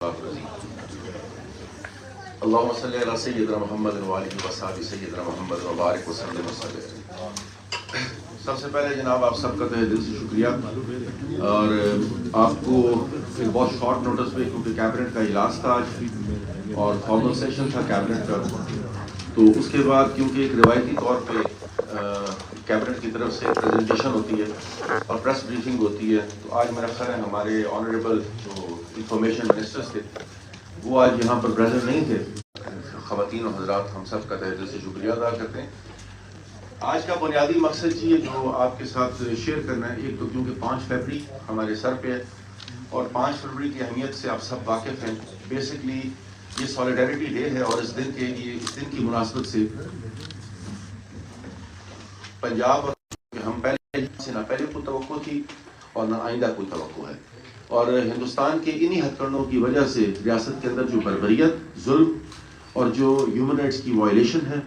اللهم صل على سیدنا محمد وآلہ وصحبہ سیدنا محمد وبارک وسلم وسلم۔ سب سے پہلے جناب آپ سب کا تہہ دل سے شکریہ، اور آپ کو ایک بہت شارٹ نوٹس پہ، کیونکہ کیبنٹ کا اجلاس تھا آج اور فارمل سیشن تھا کیبنٹ کا، تو اس کے بعد کیونکہ ایک روایتی طور پہ کیبنٹ کی طرف سے پریزنٹیشن ہوتی ہے اور پریس بریفنگ ہوتی ہے، تو آج میرا خیال ہے ہمارے آنریبل جو انفارمیشن منسٹرز تھے وہ آج یہاں پر پریزنٹ نہیں تھے۔ خواتین و حضرات، ہم سب کا تہہ دل سے شکریہ ادا کرتے ہیں۔ آج کا بنیادی مقصد یہ جو آپ کے ساتھ شیئر کرنا ہے، ایک تو کیونکہ 5 فروری ہمارے سر پہ ہے اور 5 فروری کی اہمیت سے آپ سب واقف ہیں۔ بیسکلی یہ سولیڈیرٹی ڈے ہے، اور اس دن کی مناسبت سے پنجاب اور ہم پہلے سے نہ پہلے کوئی توقع تھی اور نہ آئندہ کوئی توقع ہے، اور ہندوستان کے انہی ہتھ کنڈوں کی وجہ سے ریاست کے اندر جو بربریت، ظلم اور جو ہیومن رائٹس کی وائلیشن ہے،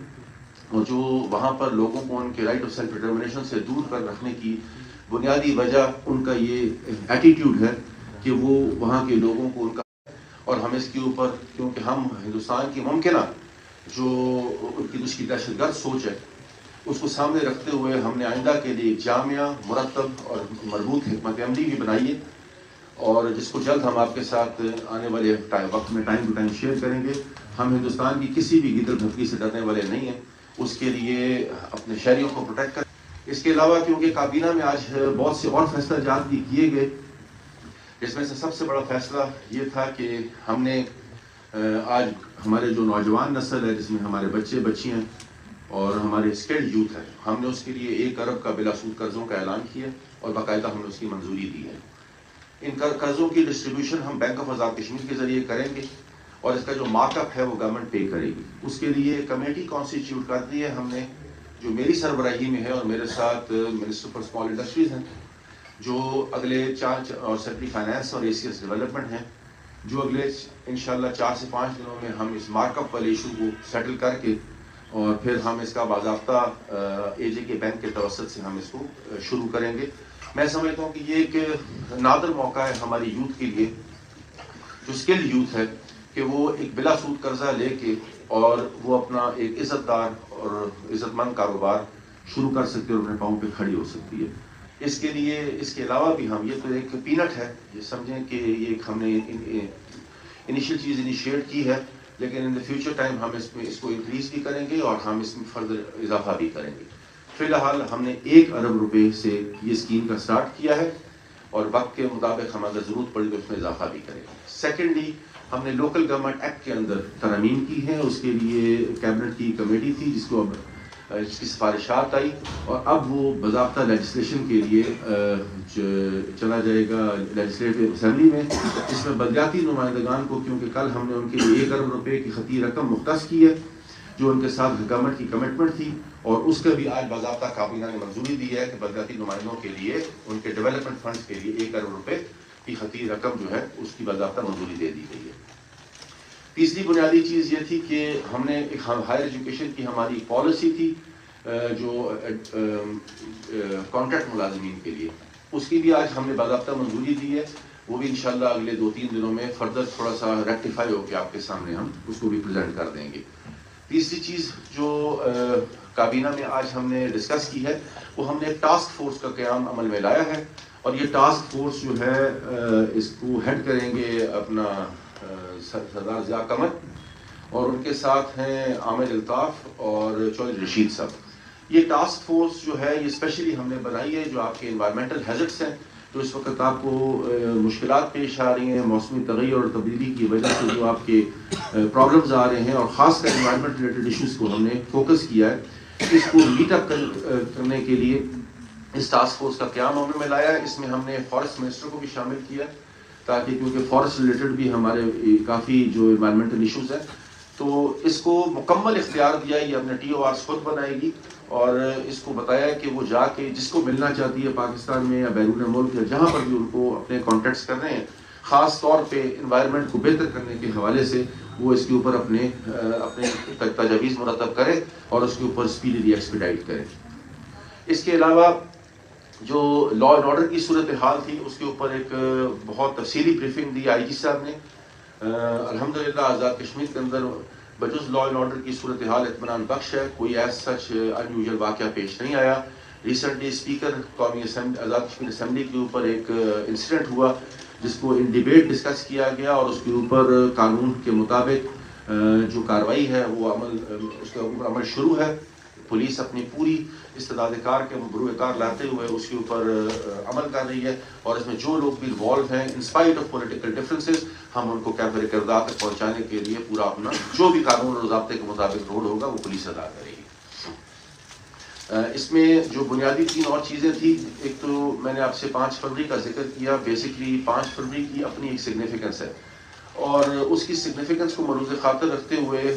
اور جو وہاں پر لوگوں کو ان کے رائٹ آف سیلف ڈٹرمنیشن سے دور کر رکھنے کی بنیادی وجہ ان کا یہ ایٹیٹیوڈ ہے کہ وہ وہاں کے لوگوں کو ان کا، اور ہم اس کے اوپر کیونکہ ہم ہندوستان کی ممکنہ جو ان کی دہشت گرد سوچ ہے اس کو سامنے رکھتے ہوئے ہم نے آئندہ کے لیے ایک جامع، مرتب اور مربوط حکمت عملی بھی بنائی ہے، اور جس کو جلد ہم آپ کے ساتھ آنے والے وقت میں ٹائم ٹو ٹائم شیئر کریں گے۔ ہم ہندوستان کی کسی بھی گدڑ دھپکی سے ڈرنے والے نہیں ہیں، اس کے لیے اپنے شہریوں کو پروٹیکٹ کریں۔ اس کے علاوہ کیونکہ کابینہ میں آج بہت سے اور فیصلہ جات بھی کیے گئے، جس میں سے سب سے بڑا فیصلہ یہ تھا کہ ہم نے آج ہمارے جو نوجوان نسل ہے، جس میں ہمارے بچے بچیاں اور ہمارے اسکلڈ یوتھ ہے، ہم نے اس کے لیے 1 ارب کا بلا سود قرضوں کا اعلان کیا اور باقاعدہ ہم نے اس کی منظوری دی ہے۔ ان قرضوں کی ڈسٹریبیوشن ہم بینک آف آزاد کشمیر کے ذریعے کریں گے، اور اس کا جو مارک اپ ہے وہ گورنمنٹ پے کرے گی۔ اس کے لیے کمیٹی کانسٹیٹیوٹ کر دی ہے ہم نے، جو میری سربراہی میں ہے، اور میرے ساتھ منسٹر فار اسمال انڈسٹریز ہیں، جو اگلے 4 اور سیکرٹری فائنانس اور ACS ڈیولپمنٹ ہیں، جو اگلے انشاءاللہ 4 سے 5 دنوں میں ہم اس مارک اپ والے ایشو کو سیٹل کر کے، اور پھر ہم اس کا باضابطہ AJ کے بینک کے توسط سے ہم اس کو شروع کریں گے۔ میں سمجھتا ہوں کہ یہ ایک نادر موقع ہے ہماری یوتھ کے لیے، جو اسکلڈ یوتھ ہے، کہ وہ ایک بلا سود قرضہ لے کے اور وہ اپنا ایک عزت دار اور عزت مند کاروبار شروع کر سکتے اور اپنے پاؤں پہ کھڑی ہو سکتی ہے۔ اس کے لیے، اس کے علاوہ بھی ہم، یہ تو ایک پینٹ ہے، یہ سمجھیں کہ یہ ایک ہم نے انیشیل چیز انیشیٹ کی ہے، لیکن ان دا فیوچر ٹائم ہم اس میں اس کو انکریز بھی کریں گے اور ہم اس میں فردر اضافہ بھی کریں گے۔ فی الحال ہم نے 1 ارب روپے سے یہ اسکیم کا سٹارٹ کیا ہے، اور وقت کے مطابق ہم اگر ضرورت پڑی تو اس میں اضافہ بھی کریں گے۔ سیکنڈلی، ہم نے لوکل گورنمنٹ ایکٹ کے اندر ترامیم کی ہیں، اس کے لیے کیبنٹ کی کمیٹی تھی جس کی سفارشات آئی، اور اب وہ باضابطہ لیجسلیشن کے لیے چلا جائے گا لیجسلیٹو اسمبلی میں، جس میں بلدیاتی نمائندگان کو، کیونکہ کل ہم نے ان کے لیے 1 ارب روپے کی خطی رقم مختص کی ہے جو ان کے ساتھ گورنمنٹ کی کمٹمنٹ تھی، اور اس کا بھی آج باضابطہ کابینہ نے منظوری دی ہے کہ بلدیاتی نمائندوں کے لیے ان کے ڈیولپمنٹ فنڈز کے لیے 1 ارب روپے کی خطی رقم جو ہے اس کی باضابطہ منظوری دے دی گئی ہے۔ تیسری بنیادی چیز یہ تھی کہ ہم نے ایک ہائر ایجوکیشن کی ہماری پالیسی تھی جو کانٹریکٹ ملازمین کے لیے، اس کی بھی آج ہم نے باضابطہ منظوری دی ہے، وہ بھی انشاءاللہ اگلے 2-3 دنوں میں فردر تھوڑا سا ریکٹیفائی ہو کے آپ کے سامنے ہم اس کو بھی پریزنٹ کر دیں گے۔ تیسری چیز جو کابینہ میں آج ہم نے ڈسکس کی ہے، وہ ہم نے ایک ٹاسک فورس کا قیام عمل میں لایا ہے، اور یہ ٹاسک فورس جو ہے اس کو ہیڈ کریں گے اپنا سردار ضیاء قمر، اور ان کے ساتھ ہیں عامر الطاف اور چودھری رشید صاحب۔ یہ ٹاسک فورس جو ہے یہ اسپیشلی ہم نے بنائی ہے جو آپ کے انوائرمنٹل ہیزرڈس ہیں، جو اس وقت آپ کو مشکلات پیش آ رہی ہیں موسمی تغیر اور تبدیلی کی وجہ سے، جو آپ کے پرابلمز آ رہے ہیں، اور خاص کر انوائرمنٹ ریلیٹڈ ایشوز کو ہم نے فوکس کیا ہے۔ اس کو میٹ اپ کرنے کے لیے اس ٹاسک فورس کا قیام عمل میں لایا ہے۔ اس میں ہم نے فارسٹ منسٹر کو بھی شامل کیا، تاکہ کیونکہ فارسٹ ریلیٹڈ بھی ہمارے کافی جو انوائرمنٹل ایشوز ہیں، تو اس کو مکمل اختیار دیا ہے، یہ اپنے TORs خود بنائے گی، اور اس کو بتایا ہے کہ وہ جا کے جس کو ملنا چاہتی ہے پاکستان میں یا بیرون ملک یا جہاں پر بھی ان کو اپنے کانٹیکٹس کر رہے ہیں، خاص طور پہ انوائرمنٹ کو بہتر کرنے کے حوالے سے، وہ اس کے اوپر اپنے تجاویز مرتب کرے اور اس کے اوپر اسپیڈلی ایکسپیڈائٹ کرے۔ اس کے علاوہ جو لا اینڈ آرڈر کی صورتحال تھی، اس کے اوپر ایک بہت تفصیلی بریفنگ دی IG صاحب نے، الحمدللہ آزاد کشمیر کے اندر بجز لا اینڈ آرڈر کی صورتحال اطمینان بخش ہے، کوئی ایز سچ ان یوزل واقعہ پیش نہیں آیا. ریسنٹلی اسپیکر قومی آزاد کشمیر اسمبلی کے اوپر ایک انسیڈنٹ ہوا جس کو ان ڈیبیٹ ڈسکس کیا گیا، اور اس کے اوپر قانون کے مطابق جو کارروائی ہے وہ اس کے اوپر عمل شروع ہے. پولیس اپنی پوری استداد کار کے بروئے کار لاتے ہوئے اس کے اوپر عمل کر رہی ہے، اور اس میں جو لوگ بھی انوالو ہیں انسپائٹ آف پولیٹیکل ڈفرینسز ہم ان کو کیفر کردار تک پہنچانے کے لیے پورا اپنا جو بھی قانون اور ضابطے کے مطابق رول ہوگا وہ پولیس ادا کرے گی. اس میں جو بنیادی 3 اور چیزیں تھیں، ایک تو میں نے آپ سے 5 فروری کا ذکر کیا. بیسکلی 5 فروری کی اپنی ایک سگنیفیکنس ہے، اور اس کی سگنیفیکنس کو ملحوظ خاطر رکھتے ہوئے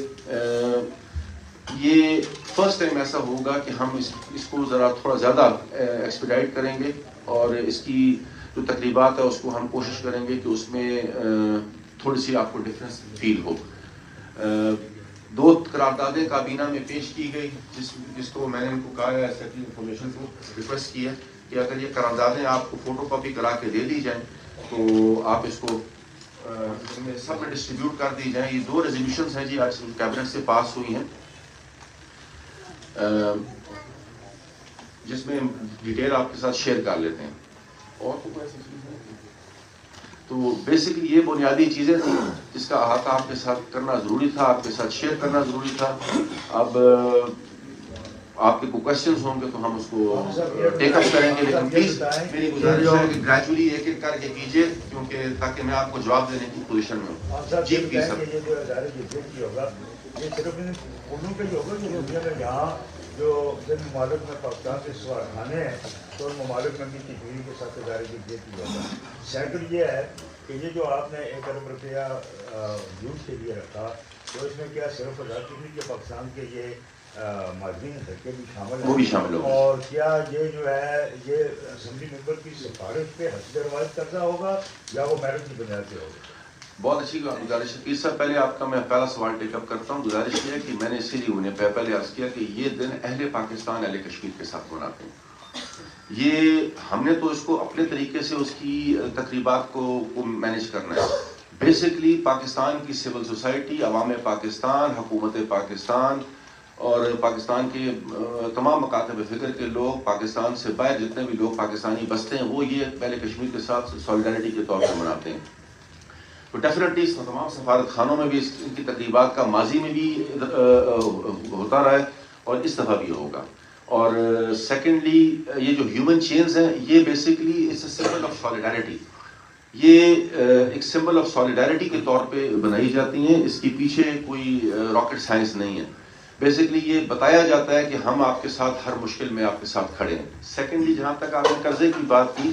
یہ فرسٹ ٹائم ایسا ہوگا کہ ہم اس کو ذرا تھوڑا زیادہ ایکسپیڈائٹ کریں گے، اور اس کی جو تقریبات ہے اس کو ہم کوشش کریں گے کہ اس میں تھوڑی سی آپ کو ڈفرینس فیل ہو. 2 قراردادیں کابینہ میں پیش کی گئی، جس کو میں نے ان کو کہا ہے سیکرٹری انفارمیشن کو ریکویسٹ کی ہے کہ اگر یہ قراردادیں آپ کو فوٹو کاپی کرا کے دے دی جائیں تو آپ اس کو سب میں ڈسٹریبیوٹ کر دی جائیں. یہ 2 ریزولوشنز ہیں جی آج کیبنٹ سے پاس ہوئی ہیں، جس میں ڈیٹیل آپ کے ساتھ شیئر کر لیتے ہیں. اور تو بیسکلی یہ بنیادی چیزیں تھیں جس کا احاطہ آپ کے ساتھ کرنا ضروری تھا، آپ کے ساتھ شیئر کرنا ضروری تھا. اب آپ کے کوئی کوشچنز ہوں گے تو ہم اس کو ٹیک اپ کریں گے، لیکن پلیز میری گزارش ہے کہ گریجولی ایک ایک کر کے کیجیے، کیونکہ تاکہ میں آپ کو جواب دینے کی پوزیشن میں ہوں. جی پلیز سر. یہ صرف انہوں کا ہی ہوگا کہ دنیا میں یہاں جو جن ممالک میں پاکستان کے سوال خانے ہیں تو ان ممالک میں بھی تجویز کے ساتھ ادارے کی دیتی ہوگا. سیکنڈ یہ ہے کہ یہ جو آپ نے 1 ارب روپیہ یوز کے لیے رکھا، تو اس میں کیا صرف کشمیر کے پاکستان کے یہ ماجرین دھکے بھی شامل ہیں؟ وہ بھی شامل ہوگا. اور کیا یہ جو ہے یہ اسمبلی ممبر کی سفارش پہ حسب روایت قرضہ ہوگا یا وہ میرٹ کی بنیاد پہ ہوگا؟ بہت اچھی گزارش ہے. پلیز سر پہلے آپ کا میں پہلا سوال ٹیک اپ کرتا ہوں. گزارش یہ ہے کہ میں نے اسی لیے انہیں پہلے عرض کیا کہ یہ دن اہل پاکستان اہل کشمیر کے ساتھ مناتے ہیں. یہ ہم نے تو اس کو اپنے طریقے سے اس کی تقریبات کو مینیج کرنا ہے. بیسکلی پاکستان کی سول سوسائٹی، عوام پاکستان، حکومت پاکستان اور پاکستان کے تمام مکاتب فکر کے لوگ، پاکستان سے باہر جتنے بھی لوگ پاکستانی بستے ہیں، وہ یہ پہلے کشمیر کے ساتھ سولیڈرٹی کے طور پر مناتے ہیں. تو ڈیفینیٹلی تمام سفارت خانوں میں بھی ان کی تقریبات کا ماضی میں بھی ہوتا رہا ہے اور اس دفعہ بھی ہوگا. اور سیکنڈلی یہ جو ہیومن چینز ہیں یہ basically it's a symbol of solidarity. یہ ایک سمبل آف سالیڈیرٹی کے طور پہ بنائی جاتی ہیں. اس کے پیچھے کوئی راکٹ سائنس نہیں ہے. بیسکلی یہ بتایا جاتا ہے کہ ہم آپ کے ساتھ ہر مشکل میں آپ کے ساتھ کھڑے ہیں. سیکنڈلی جہاں تک آپ نے قرضے کی بات کی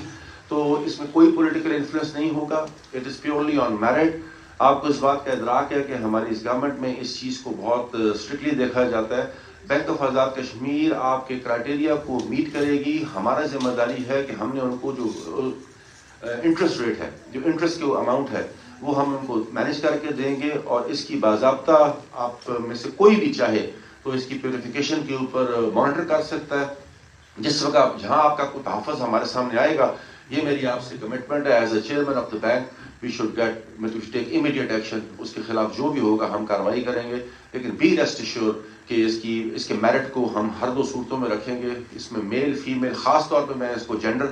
تو اس میں کوئی پولیٹیکل انفلوئنس نہیں ہوگا. It is purely on merit. آپ کو اس بات کا ادراک ہے کہ ہماری اس گورنمنٹ میں اس چیز کو بہت اسٹرکٹلی دیکھا جاتا ہے. بینک آف آزاد کشمیر آپ کے کرائٹیریا کو میٹ کرے گی. ہمارا ذمہ داری ہے کہ ہم نے ان کو جو انٹرسٹ ریٹ ہے، جو انٹرسٹ کے اماؤنٹ ہے، وہ ہم ان کو مینیج کر کے دیں گے. اور اس کی باضابطہ آپ میں سے کوئی بھی چاہے تو اس کی پیوریفیکیشن کے اوپر مانیٹر کر سکتا ہے. جس وقت جہاں آپ کا کوئی تحفظ ہمارے سامنے آئے گا، یہ میری آپ سے کمٹمنٹ ہے as a chairman of the bank, we should take immediate action. اس کے خلاف جو بھی ہوگا ہم کارروائی کریں گے. لیکن بی ریسٹ ایشور کہ اس کے میرٹ کو ہم ہر 2 صورتوں میں رکھیں گے. اس میں میل فیمیل، خاص طور پہ میں اس کو جینڈر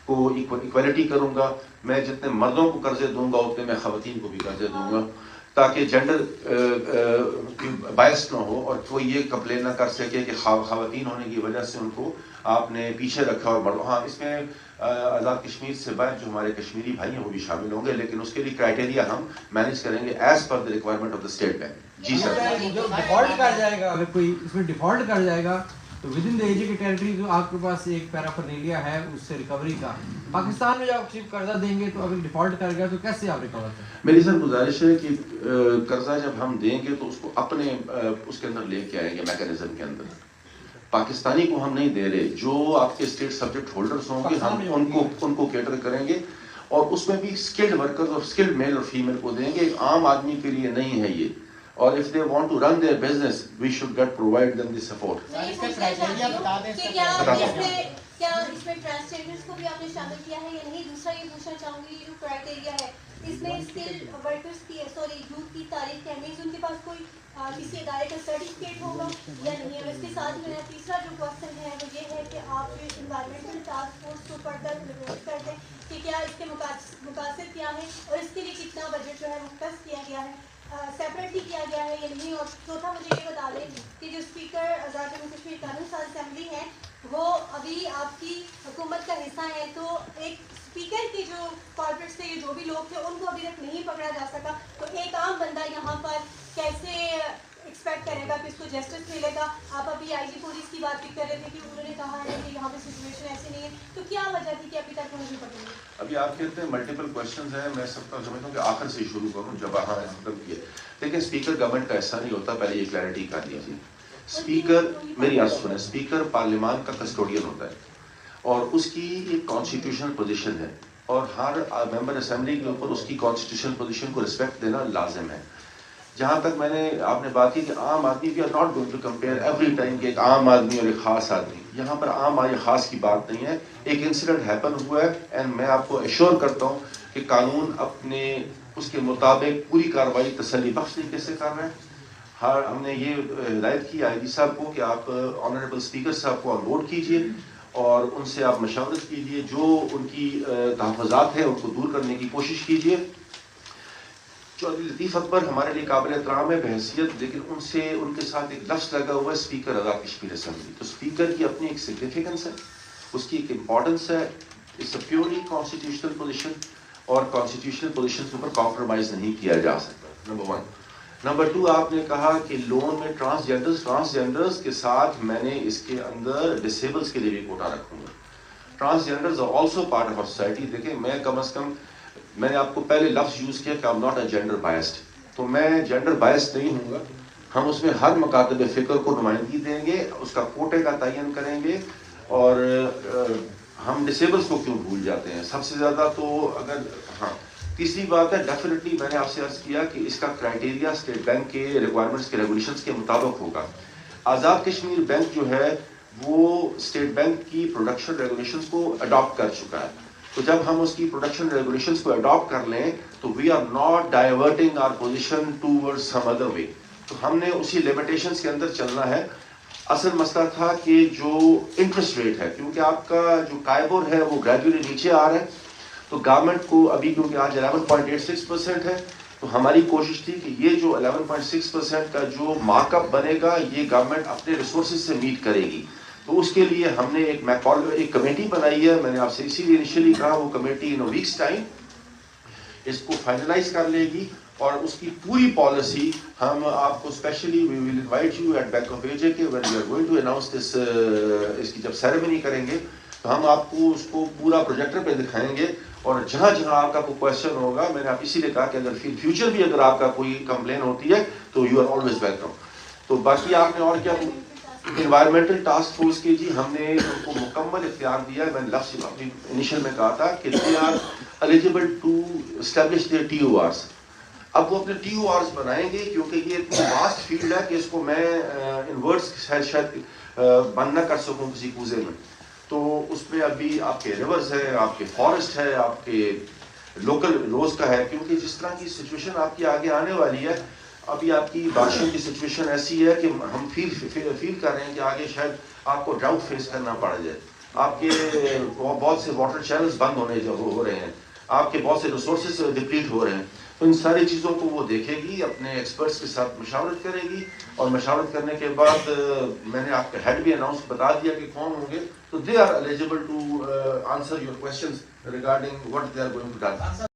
کو ایکویلٹی کروں گا. میں جتنے مردوں کو قرضے دوں گا اتنے میں خواتین کو بھی قرضے دوں گا، تاکہ جینڈر باعث نہ ہو اور کوئی یہ کمپلین نہ کر سکے کہ خواتین ہونے کی وجہ سے ان کو آپ نے پیچھے رکھا اور مردوں. ہاں، اس میں آزاد کشمیر سے باہر جو ہمارے کشمیری بھائی ہیں وہ بھی شامل ہوں گے، لیکن اس کے لیے کرائٹیریا ہم مینیج کریں گے as per the requirement of the State Bank. جی سر. ڈیفالٹ کر جائے گا، اگر کوئی اس میں ڈیفالٹ کر جائے گا تو ود ان دا ایجی کی ٹیریٹری جو آپ کے پاس ایک پیرافرنیلیا ہے اس سے ریکوری کا، پاکستان میں جب آپ صرف قرضہ دیں گے تو اگر ڈیفالٹ کر گیا تو کیسے آپ ریکور کریں؟ میری سر گزارش ہے کہ قرضہ جب ہم دیں گے تو اس کو اپنے اس کے اندر لے کے آئیں گے میکینزم کے اندر. پاکستانی کو ہم نہیں دے رہے. جو آپ کے اسٹیٹ سبجیکٹ ہولڈرز ہوں گے ہم ان کو کیٹر کریں گے، اور اس میں بھی اسکلڈ ورکرز اور اسکلڈ میل اور فیمیل کو دیں گے. ایک عام آدمی کے لیے نہیں ہے یہ. اور if they want to run their business we should provide them the support. کیا اس میں ٹرانسجینڈرز کو بھی آپ نے شامل کیا ہے یا نہیں؟ دوسرا یہ پوچھنا چاہوں گی جو کرائٹیریا ہے اس میں اسکل ورکرز کی یوتھ کی تعریف کے اہمیت ان کے پاس کوئی کسی ادارے کا سرٹیفکیٹ ہوگا یا نہیں ہے. اس کے ساتھ میرا تیسرا جو کوشچن ہے وہ یہ ہے کہ آپ جو انوائرمنٹل ٹاسک فورس کو پڑھ کر ریپورٹ کرتے ہیں کہ کیا اس کے مقاصد کیا ہیں اور اس کے لیے کتنا بجٹ جو ہے مختص کیا گیا ہے, سیپریٹلی کیا گیا ہے یا نہیں. اور چوتھا مجھے یہ بتا دیں کہ جو اسپیکر آزاد جموں کشمیر قانون ساز اسمبلی ہے وہ ابھی آپ کی حکومت کا حصہ ہے, تو ایک اسپیکر کے جو کارپوریٹس تھے یا جو بھی لوگ تھے ان کو ابھی تک نہیں پکڑا جا سکا, تو ایک عام بندہ یہاں پر کیسے ایکسپیکٹ کرے گا کہ اس کو جسٹس ملے گا. آپ ابھی آئی جی پولیس کی بات بھی کر رہے تھے کہ انہوں نے کہا ہے کہ یہاں پہ سچویشن ایسی نہیں ہے, تو کیا وجہ تھی کہ ابھی تک وہ نہیں پکڑے؟ ابھی آپ کہتے ہیں ملٹیپل کوشچنز ہیں, میں سب کا سمجھتا ہوں کہ آخر سے شروع کروں جب ختم کیے. لیکن اسپیکر گورنمنٹ کا ایسا نہیں ہوتا, پہلے یہ کلیئرٹی کر لیجیے. اسپیکر, میری بات سنیں, اسپیکر پارلیمان کا کسٹوڈین ہوتا ہے اور اس کی ایک کانسٹیٹیوشنل پوزیشن ہے اور ہر ممبر اسمبلی کے اوپر اس کی کانسٹیٹیوشنل پوزیشن کو رسپیکٹ دینا لازم ہے. جہاں تک میں نے آپ نے بات کی کہ عام آدمی, we are not going to compare every time کہ ایک عام آدمی اور ایک خاص آدمی, یہاں پر عام یا خاص کی بات نہیں ہے. ایک انسیڈنٹ ہیپن ہوا ہے اینڈ میں آپ کو ایشور کرتا ہوں کہ قانون اپنے اس کے مطابق پوری کارروائی تسلی بخش طریقے سے کر رہے ہیں. ہم نے یہ ہدایت کی آئی جی صاحب کو کہ آپ آنریبل اسپیکر صاحب کو آن بورڈ کیجیے اور ان سے آپ مشاورت کیجیے, جو ان کی تحفظات ہیں ان کو دور کرنے کی کوشش کیجیے. چودھری لطیف اکبر ہمارے لیے قابل احترام ہے بحیثیت, لیکن ان کے ساتھ ایک لفظ لگا ہوا ہے اسپیکر آزاد کشمیر اسمبلی. تو اسپیکر کی اپنی ایک سگنیفیکنس ہے, اس کی ایک امپورٹنس ہے. It's a purely constitutional position اور کانسٹیٹیوشنل پوزیشن کے اوپر کمپرومائز نہیں کیا جا سکتا. نمبر 1. نمبر 2, آپ نے کہا کہ لون میں ٹرانسجینڈرز کے ساتھ میں نے اس کے اندر ڈسیبلز کے لیے بھی کوٹا رکھوں گا. Transgenders are also part of our society. دیکھیں میں کم از کم میں نے آپ کو پہلے لفظ یوز کیا کہ I'm not a gender biased, تو میں جینڈر بائسڈ نہیں ہوں گا. ہم اس میں ہر مکاتب فکر کو نمائندگی دیں گے, اس کا کوٹے کا تعین کریں گے. اور ہم ڈسیبلز کو کیوں بھول جاتے ہیں سب سے زیادہ. تو اگر ہاں تیسری بات ہے, ڈیفینیٹلی میں نے آپ سے عرض کیا کہ اس کا کرائٹیریا اسٹیٹ بینک کے ریکوائرمنٹس کے ریگولیشنس کے مطابق ہوگا. آزاد کشمیر بینک جو ہے وہ اسٹیٹ بینک کی پروڈکشن ریگولیشنس کو اڈاپٹ کر چکا ہے. تو جب ہم اس کی پروڈکشن ریگولیشنس کو اڈاپٹ کر لیں تو we are not diverting our position toward some other way. تو ہم نے اسی لمیٹیشنس کے اندر چلنا ہے. اصل مسئلہ تھا کہ جو انٹرسٹ ریٹ ہے, کیونکہ آپ کا جو قائبور ہے وہ گریجولی نیچے آ رہا ہے, تو گورنمنٹ کو ابھی کیونکہ آج 11.86% ہے, تو ہماری کوشش تھی کہ یہ جو 11.6% کا جو مارک اپ بنے گا یہ گورنمنٹ اپنے ریسورسز سے میٹ کرے گی. تو اس کے لیے ہم نے ایک کمیٹی بنائی ہے. میں نے آپ سے اسی لیے انیشلی کہا وہ کمیٹی ان ویکس ٹائم اس کو فائنلائز کر لے گی اور اس کی پوری پالیسی ہم آپ کو specially we will invite you at bank of A J K when we are going to announce this, اس کی جب سیریمنی کریں گے تو ہم آپ کو اس کو پورا پروجیکٹر پہ دکھائیں گے. اور جہاں جہاں آپ کا کوئی کویشچن ہوگا, میں نے آپ اسی لیے کہا کہ اگر فیوچر بھی اگر آپ کا کوئی کمپلین ہوتی ہے تو یو آر آلویز ویلکم. تو باقی آپ نے اور کیا انوائرمنٹل ٹاسک فورس کی, جی ہم نے ان کو مکمل اختیار دیا ہے. میں نے لفظ اپنی انیشل میں کہا تھا کہ they are eligible to establish their TORs. اب وہ اپنے TORs بنائیں گے کیونکہ یہ اتنی واسٹ فیلڈ ہے کہ اس کو میں ان ورڈس شاید بند نہ کر سکوں کسی کوزے میں. تو اس میں ابھی آپ کے ریورز ہے, آپ کے فارسٹ ہے, آپ کے لوکل روز کا ہے, کیونکہ جس طرح کی سچویشن آپ کی آگے آنے والی ہے, ابھی آپ کی بارشوں کی سچویشن ایسی ہے کہ ہم فیل کر رہے ہیں کہ آگے شاید آپ کو ڈراؤٹ فیس کرنا پڑ جائے. آپ کے بہت سے واٹر چینلز بند ہو رہے ہیں, آپ کے بہت سے ریسورسز ڈپلیٹ ہو رہے ہیں. تو ان ساری چیزوں کو وہ دیکھے گی, اپنے ایکسپرٹس کے ساتھ مشاورت کرے گی, اور مشاورت کرنے کے بعد میں نے آپ کے ہیڈ بھی اناؤنس بتا دیا کہ کون ہوں گے. تو they are eligible to answer your questions regarding what they are going to done.